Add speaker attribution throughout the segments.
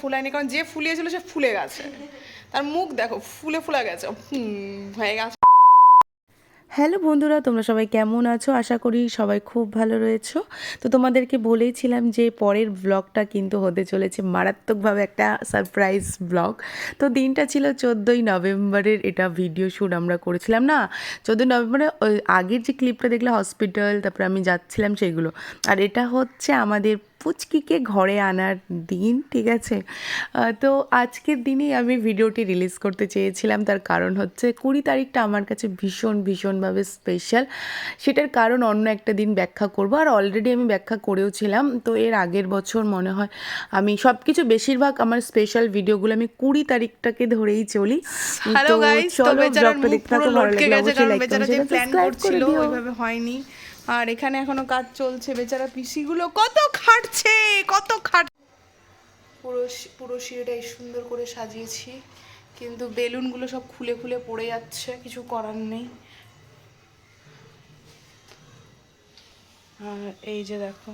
Speaker 1: ফুলায়নি, কারণ যে ফুলিয়েছিল সে ফুলে গেছে, তার মুখ দেখো ফুলে ফুলে গেছে হয়ে গেছে।
Speaker 2: হ্যালো বন্ধুরা, তোমরা সবাই কেমন আছো? আশা করি সবাই খুব ভালো রয়েছো। তো তোমাদেরকে বলেইছিলাম যে পরের ব্লগটা কিন্তু হতে চলেছে মারাত্মকভাবে একটা সারপ্রাইজ ব্লগ। তো দিনটা ছিল 14ই নভেম্বরের, এটা ভিডিও শ্যুট আমরা করেছিলাম না, 14ই নভেম্বরে ওই আগের যে ক্লিপটা দেখলে হসপিটাল, তারপরে আমি যাচ্ছিলাম সেগুলো। আর এটা হচ্ছে আমাদের পুচকিকে ঘরে আনার দিন, ঠিক আছে। তো আজকের দিনেই আমি ভিডিওটি রিলিজ করতে চেয়েছিলাম, তার কারণ হচ্ছে 20 তারিখটা আমার কাছে ভীষণভাবে স্পেশাল। সেটার কারণ অন্য একটা দিন ব্যাখ্যা করব, আর অলরেডি আমি ব্যাখ্যা করেও ছিলাম। তো এর আগের বছর মনে হয় আমি সব কিছু বেশিরভাগ আমার স্পেশাল ভিডিওগুলো আমি 20 তারিখটাকে ধরেই চলি।
Speaker 1: হ্যালো গাইস, তো
Speaker 2: চলো
Speaker 1: বেচারার
Speaker 2: ব্লগটা
Speaker 1: মুখ
Speaker 2: দেখতে
Speaker 1: পুরো
Speaker 2: থাকো, ভালো
Speaker 1: লটকে
Speaker 2: লাগলে
Speaker 1: গেছে,
Speaker 2: অবশ্যই
Speaker 1: কারণ
Speaker 2: লাইক
Speaker 1: বেচারা
Speaker 2: কমেন্ট
Speaker 1: যে
Speaker 2: শেয়ার
Speaker 1: প্ল্যান
Speaker 2: সাবস্ক্রাইব করে
Speaker 1: করছিল
Speaker 2: দিও।
Speaker 1: ওইভাবে হয়নি। আর এখানে এখনো কাজ চলছে, বেচারা পিসিগুলো কত খাটছে, কত খাট। পুরো পুরো সিঁড়িটা এই সুন্দর করে সাজিয়েছি, কিন্তু বেলুনগুলো সব খুলে খুলে পড়ে যাচ্ছে, কিছু করার নেই। আর এই যে দেখো,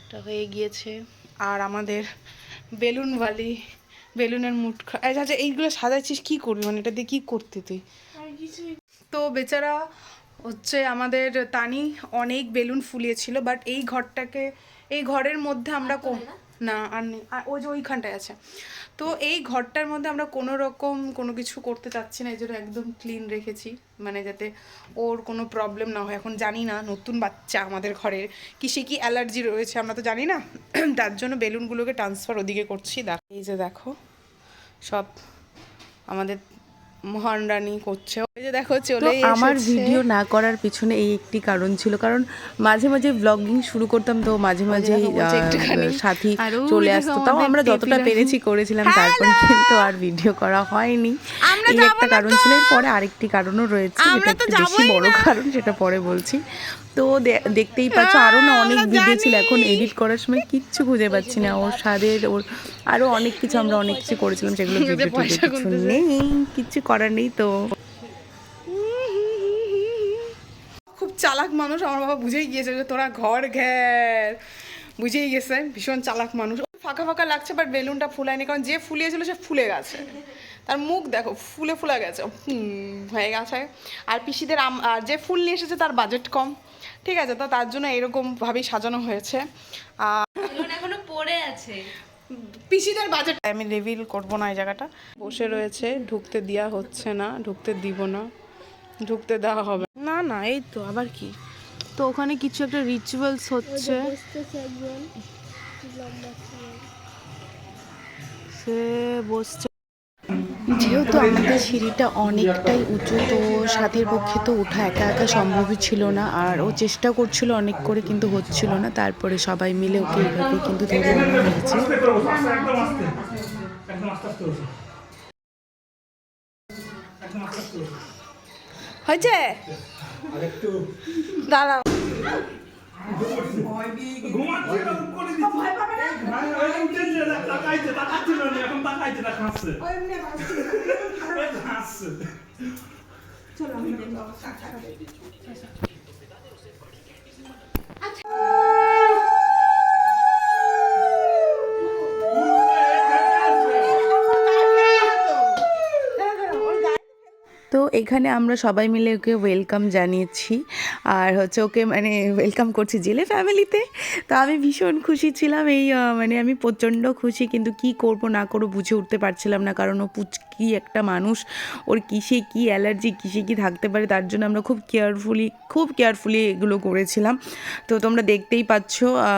Speaker 1: এটা হয়ে গিয়েছে। আর আমাদের বেলুনওয়ালি বেলুনের মুটখা, আচ্ছা এইগুলো সাজাচ্ছিস কি করবি, মানে এটা দিয়ে কি করতে তুই? তো বেচারা হচ্ছে আমাদের তানি অনেক বেলুন ফুলিয়েছিল, বাট এই ঘরটাকে, এই ঘরের মধ্যে আমরা না আর নেই, ওই যে ওইখানটায় আছে। তো এই ঘরটার মধ্যে আমরা কোনো রকম কোনো কিছু করতে চাচ্ছি না, এই জন্য একদম ক্লিন রেখেছি, মানে যাতে ওর কোনো প্রবলেম না হয়। এখন জানি না নতুন বাচ্চা আমাদের ঘরের কিসে কি অ্যালার্জি রয়েছে আমরা তো জানি না, তার জন্য বেলুনগুলোকে ট্রান্সফার ওদিকে করছি। এই যে দেখো সব আমাদের মহান রানী করছে, ওই যে দেখো
Speaker 2: তো
Speaker 1: চলেই
Speaker 2: আমার
Speaker 1: এসেছে।
Speaker 2: ভিডিও না করার পিছনে এই একটি কারণ ছিল, কারণ মাঝে মাঝে ব্লগিং শুরু করতাম, তো মাঝে
Speaker 1: ওই যে
Speaker 2: মাঝেই
Speaker 1: দেখো বলছে একটুখানি,
Speaker 2: সাথী
Speaker 1: আর ওই
Speaker 2: চলে
Speaker 1: দেখো
Speaker 2: আসতো, তাও
Speaker 1: আমাদের
Speaker 2: আমরা যতটা
Speaker 1: টেপি রানী।
Speaker 2: পেরেছি করেছিলাম, তারপরে
Speaker 1: হ্যালো,
Speaker 2: কিন্তু আর ভিডিও করা হয়নি।
Speaker 1: আমরা
Speaker 2: এই
Speaker 1: যাব
Speaker 2: একটা
Speaker 1: না
Speaker 2: কারণ
Speaker 1: তো,
Speaker 2: ছিল। এরপরে আরেকটি কারণও রয়েছে, যেটা
Speaker 1: আমরা তো
Speaker 2: একটু বেশি
Speaker 1: যাবই
Speaker 2: বড়
Speaker 1: না।
Speaker 2: কারণ, সেটা পরে বলছি। তো দেখতেই পাচ্ছ আরও না অনেক
Speaker 1: আমরা
Speaker 2: ভিডিও ছিল,
Speaker 1: জানি।
Speaker 2: এখন এডিট করার সময় কিচ্ছু খুঁজে পাচ্ছি না। ওর স্বাদের ওর আরও অনেক কিছু, আমরা অনেক কিছু করেছিলাম, সেগুলো
Speaker 1: যে
Speaker 2: ভিডিও টিডিও
Speaker 1: পয়সা
Speaker 2: কিছু
Speaker 1: গুনতেছে।
Speaker 2: নেই, কিচ্ছু করার নেই। তো
Speaker 1: খুব চালাক মানুষ আমার বাবা, বুঝেই গিয়েছে যে তোরা ঘর ঘের, বুঝেই গেছে ভীষণ চালাক মানুষ। ফাঁকা ফাঁকা লাগছে, বাট বেলুনটা ফুলায়নি, কারণ যে ফুলিয়েছিল সে ফুলে গেছে, তার মুখ দেখো ফুলে ফুলে গেছে হয়ে গেছে। আর পিসিদের আর যে ফুল নিয়ে এসেছে তার বাজেট কম, ঠিক আছে, তো তার জন্য এরকম ভাবেই সাজানো হয়েছে। আর
Speaker 3: এখনো পড়ে আছে।
Speaker 1: পিসিদের বাজেট আমি রিভিল করবো না। এই জায়গাটা বসে রয়েছে, ঢুকতে দেওয়া হচ্ছে না, ঢুকতে দিব না, ঢুকতে দেওয়া হবে না। না এই তো আবার কি, তো ওখানে কিছু একটা রিচুয়ালস হচ্ছে, সে বসছে।
Speaker 2: যেহেতু আমাদের সিঁড়িটা অনেকটাই উঁচু, তো সাথীর পক্ষে তো ওঠা একা একা সম্ভবই ছিল না, আর ও চেষ্টা করছিল অনেক করে, কিন্তু হচ্ছিল না। তারপরে সবাই মিলে ওকে এইভাবে কিন্তু ধরে আনা হয়েছে।
Speaker 1: হয়েছে দাঁড়াও,
Speaker 2: তো এখানে আমরা সবাই মিলে ওকে ওয়েলকাম জানিয়েছি, আর হচ্ছে ওকে মানে ওয়েলকাম করছি জেলে ফ্যামিলিতে। তো আমি ভীষণ খুশি ছিলাম, এই মানে আমি প্রচণ্ড খুশি, কিন্তু কি করব না করব বুঝে উঠতে পারছিলাম না, কারণ ও পুচকি একটা মানুষ, ওর কিসে কি অ্যালার্জি, কিসে কি থাকতে পারে, তার জন্য আমরা খুব কেয়ারফুলি এগুলো করেছিলাম। তো তোমরা দেখতেই পাচ্ছ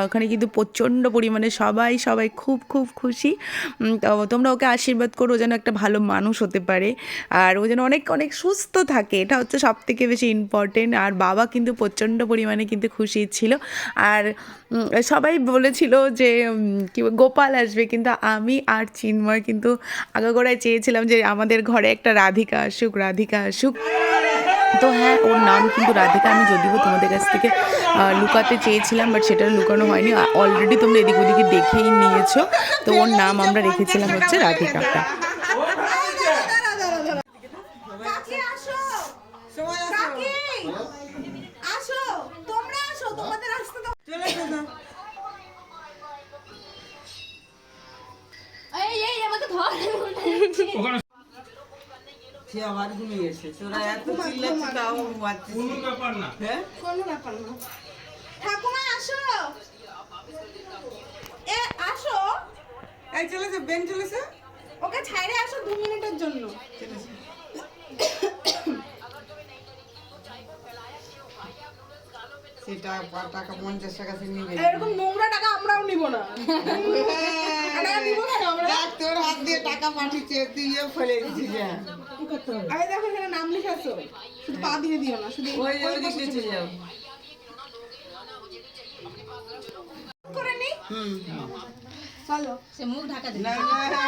Speaker 2: ওখানে কিন্তু প্রচণ্ড পরিমাণে সবাই খুব খুশি। তো তোমরা ওকে আশীর্বাদ করো যেন একটা ভালো মানুষ হতে পারে, আর ও যেন অনেক অনেক সুস্থ থাকে, এটা হচ্ছে সবথেকে বেশি ইম্পর্টেন্ট। আর বাবা কিন্তু প্রচণ্ড পরিমাণে কিন্তু খুশি ছিল, আর সবাই বলেছিল যে কি গোপাল আসবে, কিন্তু আমি আর চিন্ময় কিন্তু আগাগোড়ায় চেয়েছিলাম যে আমাদের ঘরে একটা রাধিকা আসুক। তো হ্যাঁ, ওর নাম কিন্তু রাধিকা। আমি যদিও তোমাদের কাছ থেকে লুকাতে চেয়েছিলাম, বাট সেটা লুকানো হয়নি, অলরেডি তোমরা এদিক ওদিকে দেখেই নিয়েছো। তো ওর নাম আমরা রেখেছিলাম হচ্ছে রাধিকাটা।
Speaker 4: সে আবার ঘুমিয়ে গেছে তোরা এত চিল্লাচ্ছিস তাও ঘুমাচ্ছিস
Speaker 5: কোনো ব্যাপার না।
Speaker 4: হ্যাঁ
Speaker 1: কোনো ব্যাপার না। ঠাকুমা আসো, এ আসো,
Speaker 4: এই চলেছে বেন চলেছে
Speaker 1: ওকে ছাইরে আসো 2 মিনিটের জন্য।
Speaker 4: সেটা টাকা 50 টাকা সে নিবে
Speaker 1: এরকম নোংরা টাকা আমরাও নিব না। টাকা নিব না আমরা।
Speaker 4: দেখ, তোর হাত দিয়ে টাকা পাঠিয়েছে তুইও ফেলে দিছিস
Speaker 1: আরে দেখো এখানে নাম লিখে আছে, শুধু পা দিয়ে দিও না, শুধু
Speaker 4: ওই
Speaker 1: ওই
Speaker 4: দিকে
Speaker 1: পাশে
Speaker 4: চলে যাও
Speaker 1: করে নি। চলো
Speaker 3: সে মুখ ঢাকা
Speaker 4: না না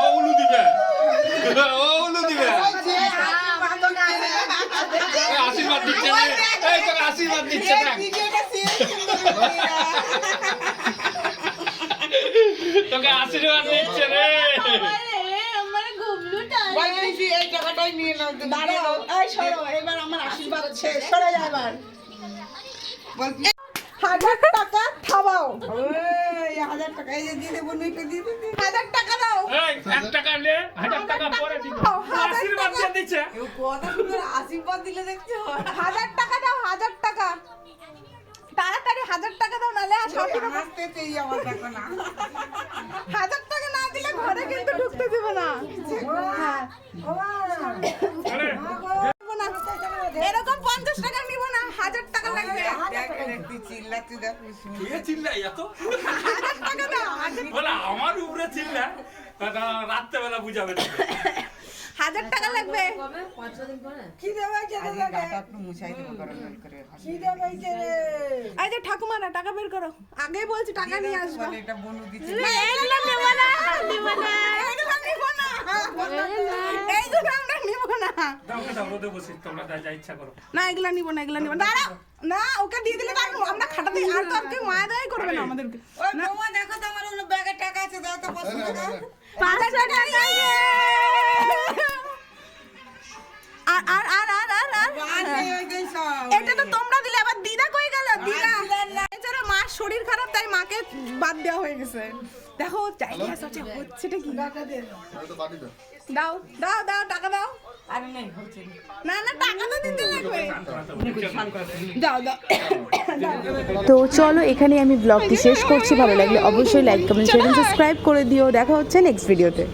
Speaker 5: ও উলু দিবে। ও উলু দিবে। এই আশীর্বাদ দিচ্ছে রে। এই তোকে আশীর্বাদ দিচ্ছে দেখ। তোকে আশীর্বাদ দিচ্ছে রে।
Speaker 3: আমার গুবলুটা
Speaker 4: এই টাকাটাই নিয়ে নাও তুমি
Speaker 1: দাঁড়াও, এই সরো, এবার আমার আশীর্বাদ শেষ, সরে যা এবার।
Speaker 4: বল
Speaker 1: 1000 টাকা খাওয়াও,
Speaker 4: ওই 1000 টাকা এই যে দিয়ে দেবো নইটা দিয়ে দে
Speaker 1: 1000 টাকা দাও।
Speaker 5: এই 1 টাকা নে, 1000 টাকা পরে দিব। আশীর্বাদ দিয়ে দিচ্ছে।
Speaker 4: ও কত সুন্দর আশীর্বাদ দিলে দেখছো
Speaker 1: 1000 টাকা দাও, 1000 টাকা তাড়াতাড়ি 1000 টাকা দাও, নালে আর সব
Speaker 4: হাসতে চাই আমার দেখো না
Speaker 1: 1000 টাকা না দিলে ঘরে কিন্তু ঢুকতে দিব না। হ্যাঁ
Speaker 5: আরে
Speaker 1: দিব না। এরকম 50 টাকা নিব না, 1000 টাকা লাগবে।
Speaker 4: দেখ দেখ তুই চিল্লাচ্ছিস দেখ
Speaker 5: কে চিল্লাই এত?
Speaker 1: 1000 টাকা দাও, 1000
Speaker 5: বলে আমার উপরে চিল্লা। রাত্রে বেলা বুঝাবে না।
Speaker 1: 1000 টাকা লাগবে।
Speaker 4: কি দেবে যেতে লাগে গাটা একটু মুছাই দেবো গরম জল করে কি দেবে
Speaker 1: এই যে ঠাকুমারা টাকা বের করো, আগেই বলছি টাকা নিয়ে আসবা।
Speaker 4: বলে এটা বনু দিচ্ছে
Speaker 1: না, এইগুলো নেব না, নেব না, এইগুলো নেব না, এইগুলো আমরা নেব না।
Speaker 5: দাও দাও রোদে বসি তোমরা যা ইচ্ছা করো।
Speaker 1: না এগুলা নিব না, এগুলা নিব না। দাঁড়াও, না ওকে দিয়ে দিলে তার আমরা খাটাতে আর তো আর কেউ মায়া দয়া করবে না আমাদেরকে।
Speaker 4: ওই বৌমা দেখো তো আমার ওগুলো ব্যাগে টাকা আছে দাও তো 500 টাকা
Speaker 1: 500 টাকা লাগবে। আর আর আর আর আর আর
Speaker 4: বাজে ওই যে সব
Speaker 1: এটা তো তোমরা দিলে, আবার দিদা কই গেল? দিদা এছাড়া মার শরীর খারাপ, তাই মাকে বাদ দেওয়া হয়ে গেছে। দেখো চাইলে আছে, হচ্ছেটা কি? দাও দাও দাও টাকা দাও।
Speaker 4: আরে নেই হচ্ছে
Speaker 1: না না টাকা তো দিতে লাগবে। দাও দাও।
Speaker 2: তো চলো এখানে আমি ব্লগটি শেষ করছি। ভালো লাগলে অবশ্যই লাইক কমেন্ট শেয়ার সাবস্ক্রাইব করে দিও। দেখা হচ্ছে নেক্সট ভিডিওতে।